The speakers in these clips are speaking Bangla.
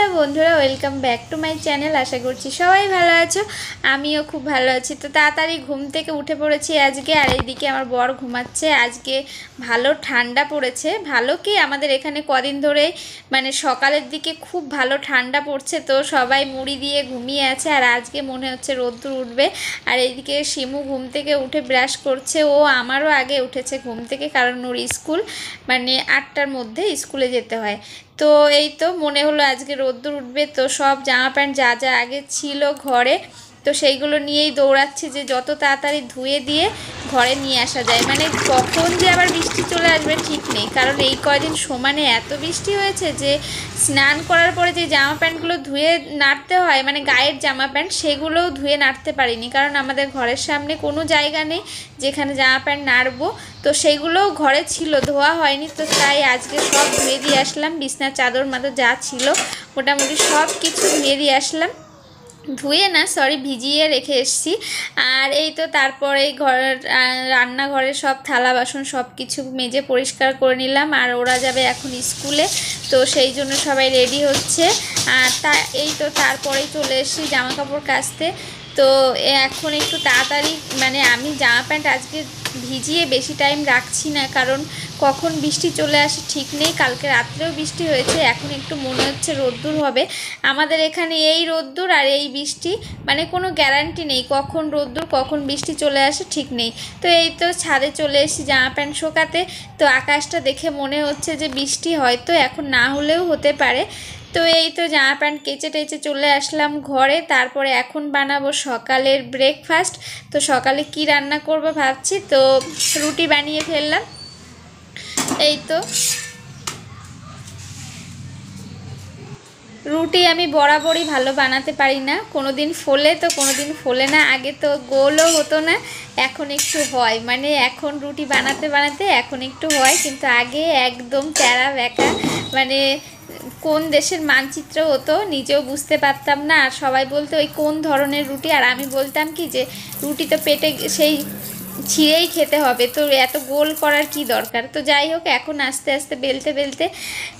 হ্যালো বন্ধুরা, welcome back to my channel. আশা করছি সবাই ভালো আছো, আমিও খুব ভালো আছি। তো তাড়াতাড়ি ঘুম থেকে উঠে পড়েছি আজকে, আর এইদিকে আমার বর ঘুমাচ্ছে। আজকে ভালো ঠান্ডা পড়েছে, ভালো কি আমাদের এখানে কদিন ধরে মানে সকালের দিকে খুব ভালো ঠান্ডা পড়ছে, তো সবাই মুড়ি দিয়ে ঘুমিয়ে আছে। আর আজকে মনে হচ্ছে রোদ্দুর উঠবে। আর এইদিকে শিমু ঘুম থেকে উঠে ব্রাশ করছে, ও আমারও আগে উঠেছে ঘুম থেকে, কারণ ওর স্কুল মানে 8টার মধ্যে স্কুলে যেতে হয়। তো এই তো মনে হলো আজকে রোদ্দুর উঠবে, তো সব জামা প্যান্ট যা যা আগে ছিল ঘরে, তো সেইগুলো নিয়েই দৌড়াচ্ছি যে যত তাড়াতাড়ি ধুয়ে দিয়ে ঘরে নিয়ে আসা যায়। মানে কখন যে আবার বৃষ্টি চলে আসবে ঠিক নেই, কারণ এই কয়দিন সমানে এত বৃষ্টি হয়েছে যে স্নান করার পরে যে জামা প্যান্টগুলো ধুয়ে নাড়তে হয়, মানে গায়ের জামা প্যান্ট, সেগুলোও ধুয়ে নাড়তে পারিনি, কারণ আমাদের ঘরের সামনে কোনো জায়গা নেই যেখানে জামা প্যান্ট নাড়বো। তো সেইগুলোও ঘরে ছিল, ধোয়া হয়নি, তো তাই আজকে সব ধুয়ে দিয়ে আসলাম। বিছনার চাদর মাদর যা ছিল মোটামুটি সব কিছু ধুয়ে দিয়ে আসলাম, ধুয়ে না সরি ভিজিয়ে রেখে এসেছি। আর এই তো তারপরে ঘরের রান্নাঘরে সব থালা বাসন সব কিছু মেজে পরিষ্কার করে নিলাম। আর ওরা যাবে এখন স্কুলে, তো সেই জন্য সবাই রেডি হচ্ছে। আর এই তো তারপরেই চলে এসেছি জামা কাপড় কাচতে। তো এখন একটু তাড়াতাড়ি মানে আমি জামা প্যান্ট আজকে ভিজিয়ে বেশি টাইম রাখছি না, কারণ কখন বৃষ্টি চলে আসে ঠিক নেই। কালকে রাত্রেও বৃষ্টি হয়েছে, এখন একটু মনে হচ্ছে রোদ্দুর হবে। আমাদের এখানে এই রোদ্দুর আর এই বৃষ্টি মানে কোনো গ্যারান্টি নেই, কখন রোদ্দুর কখন বৃষ্টি চলে আসে ঠিক নেই। তো এই তো ছাদে চলে এসেছি জামা প্যান্ট শোকাতে। তো আকাশটা দেখে মনে হচ্ছে যে বৃষ্টি হয়তো এখন না হলেও হতে পারে। তো এই তো জামা প্যান্ট কেচে টেচে চলে আসলাম ঘরে। তারপরে এখন বানাবো সকালের ব্রেকফাস্ট। তো সকালে কি রান্না করব ভাবছি, তো রুটি বানিয়ে ফেললাম। এই তো রুটি আমি বরাবরই ভালো বানাতে পারি না, কোনো দিন ফোলে তো কোনো দিন ফোলে না। আগে তো গোলও হতো না, এখন একটু হয়, মানে এখন রুটি বানাতে বানাতে এখন একটু হয়, কিন্তু আগে একদম টেরা বেঁকা, মানে কোন দেশের মানচিত্র হতো নিজেও বুঝতে পারতাম না। আর সবাই বলতো ওই কোন ধরনের রুটি, আর আমি বলতাম কি যে রুটি তো পেটে সেই ছিঁড়েই খেতে হবে, তো এত গোল করার কি দরকার। তো যাই হোক, এখন আস্তে আস্তে বেলতে বেলতে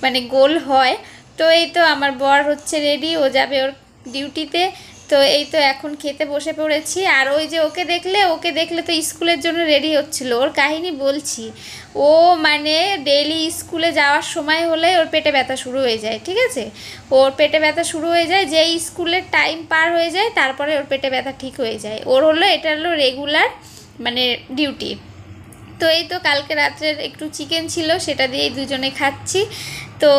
মানে গোল হয়। তো এই তো আমার বর হচ্ছে রেডি, ও যাবে ওর ডিউটিতে। তো এই তো এখন খেতে বসে পড়েছি। আর ওই যে ওকে দেখলে তো স্কুলের জন্য রেডি হচ্ছিল, ওর কাহিনী বলছি। ও মানে ডেইলি স্কুলে যাওয়ার সময় হলে ওর পেটে ব্যথা শুরু হয়ে যায়, ঠিক আছে, ওর পেটে ব্যথা শুরু হয়ে যায়, যেই স্কুলের টাইম পার হয়ে যায় তারপরে ওর পেটে ব্যথা ঠিক হয়ে যায়। এটা হলো রেগুলার মানে ডিউটি। তো এই তো কালকে রাত্রের একটু চিকেন ছিল, সেটা দিয়েই দুজনে খাচ্ছি। তো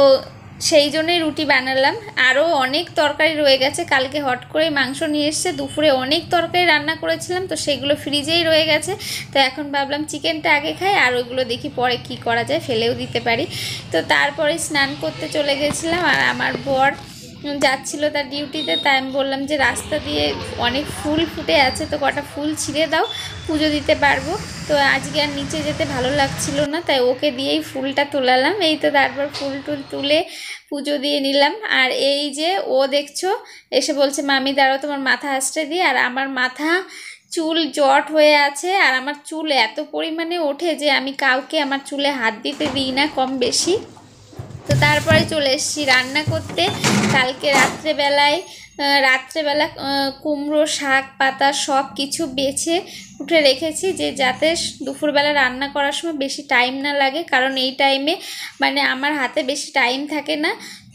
সেই জন্যই রুটি বানালাম। আরও অনেক তরকারি রয়ে গেছে, কালকে হট করে মাংস নিয়ে এসছে, দুপুরে অনেক তরকারি রান্না করেছিলাম, তো সেগুলো ফ্রিজেই রয়ে গেছে। তো এখন ভাবলাম চিকেনটা আগে খাই, আর ওইগুলো দেখি পরে কি করা যায়, ফেলেও দিতে পারি। তো তারপরে স্নান করতে চলে গেছিলাম। আর আমার বর যাচ্ছিল তার ডিউটিতে, তাই আমি বললাম যে রাস্তা দিয়ে অনেক ফুল ফুটে আছে, তো কটা ফুল ছিঁড়ে দাও, পুজো দিতে পারবো। তো আজকে আর নিচে যেতে ভালো লাগছিল না, তাই ওকে দিয়েই ফুলটা তোলালাম। এই তো তারপর ফুল টুল তুলে পুজো দিয়ে নিলাম। আর এই যে ও দেখছো এসে বলছে মামি দাঁড়াও তোমার মাথা আঁচড়ে দিই। আর আমার মাথা চুল জট হয়ে আছে, আর আমার চুল এত পরিমাণে ওঠে যে আমি কাউকে আমার চুলে হাত দিতে দিই না কম বেশি। তো তারপরে চলে এসেছি রান্না করতে। কালকে রাত্রেবেলা কুমড়ো শাক পাতা সব কিছু বেছে উঠে রেখেছি, যে যাতে দুপুরবেলা রান্না করার সময় বেশি টাইম না লাগে, কারণ এই টাইমে মানে আমার হাতে বেশি টাইম থাকে না,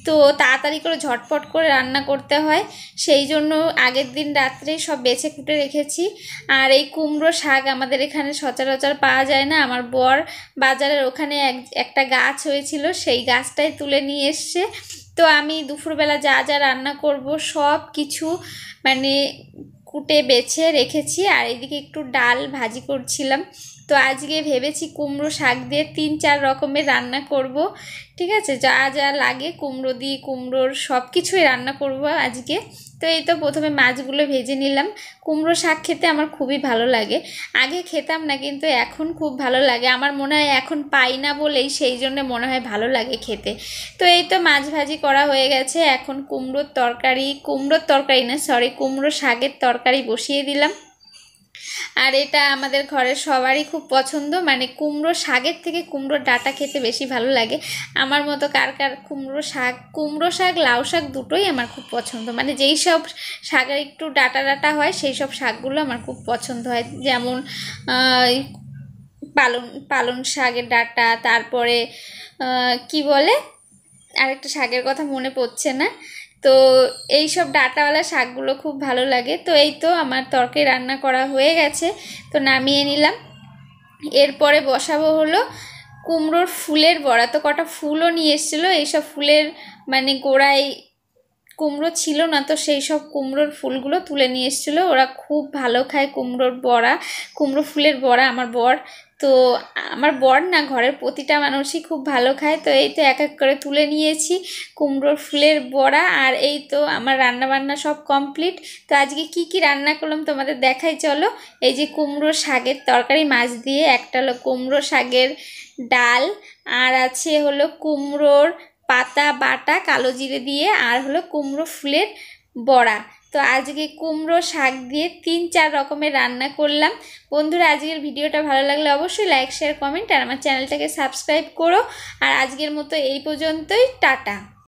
তো তাড়াতাড়ি করে ঝটপট করে রান্না করতে হয়। সেই জন্য আগের দিন রাত্রেই সব বেছে কুটে রেখেছি। আর এই কুমড়ো শাক আমাদের এখানে সচরাচর পাওয়া যায় না, আমার বর বাজারের ওখানে একটা গাছ হয়েছিল, সেই গাছটাই তুলে নিয়ে এসছে। তো আমি দুপুরবেলা যা যা রান্না করব সব কিছু মানে কুটে বেছে রেখেছি। আর এদিকে একটু ডাল ভাজি করছিলাম। তো আজকে ভেবেছি কুমড়ো শাক দিয়ে 3-4 রকমের রান্না করব, ঠিক আছে, যা যা লাগে কুমড়ো দিয়ে কুমড়োর সব কিছুই রান্না করব আজকে। তো এই তো প্রথমে মাছগুলো ভেজে নিলাম। কুমড়ো শাক খেতে আমার খুবই ভালো লাগে, আগে খেতাম না কিন্তু এখন খুব ভালো লাগে। আমার মনে হয় এখন পাই না বলেই সেই জন্য মনে হয় ভালো লাগে খেতে। তো এই তো মাছ ভাজি করা হয়ে গেছে, এখন কুমড়োর তরকারি না সরি কুমড়ো শাকের তরকারি বসিয়ে দিলাম। আর এটা আমাদের ঘরের সবারই খুব পছন্দ, মানে কুমড়ো শাকের থেকে কুমড়োর ডাঁটা খেতে বেশি ভালো লাগে। আমার মতো কার কার কুমড়ো শাক লাউ শাক দুটোই আমার খুব পছন্দ, মানে যেই সব শাকের একটু ডাঁটা ডাঁটা হয় সেই সব শাকগুলো আমার খুব পছন্দ হয়। যেমন পালং শাকের ডাঁটা, তারপরে কি বলে আরেকটা শাকের কথা মনে পড়ছে না, তো এই সব ডাঁটাওয়ালা শাকগুলো খুব ভালো লাগে। তো এই তো আমার তরকারি রান্না করা হয়ে গেছে, তো নামিয়ে নিলাম। এরপরে বসাবো হলো কুমড়োর ফুলের বড়া। তো কটা ফুলও নিয়ে এসেছিলো, এইসব ফুলের মানে গোড়ায় কুমড়ো ছিল না, তো সেই সব কুমড়োর ফুলগুলো তুলে নিয়ে এসেছিলো। ওরা খুব ভালো খায় কুমড়োর বড়া, কুমড়ো ফুলের বড়া আমার বর। তো আমার বর না, ঘরের প্রতিটা মানুষই খুব ভালো খায়। তো এই তো এক এক করে তুলে নিয়েছি কুমড়োর ফুলের বড়া। আর এই তো আমার রান্না বান্না সব কমপ্লিট। তো আজকে কি কি রান্না করলাম তোমাদের দেখাই চলো। এই যে কুমড়ো শাকের তরকারি মাছ দিয়ে, একটা হলো কুমড়ো শাকের ডাল, আর আছে হলো কুমড়োর পাতা বাটা কালো জিরে দিয়ে, আর হলো কুমড়ো ফুলের বড়া। তো আজকে কুমড়ো শাক দিয়ে 3-4 রকমের রান্না করলাম। বন্ধুরা, আজকের ভিডিওটা ভালো লাগলে অবশ্যই লাইক শেয়ার কমেন্ট আর আমার চ্যানেলটাকে সাবস্ক্রাইব করো। আর আজকের মতো এই পর্যন্তই, টাটা।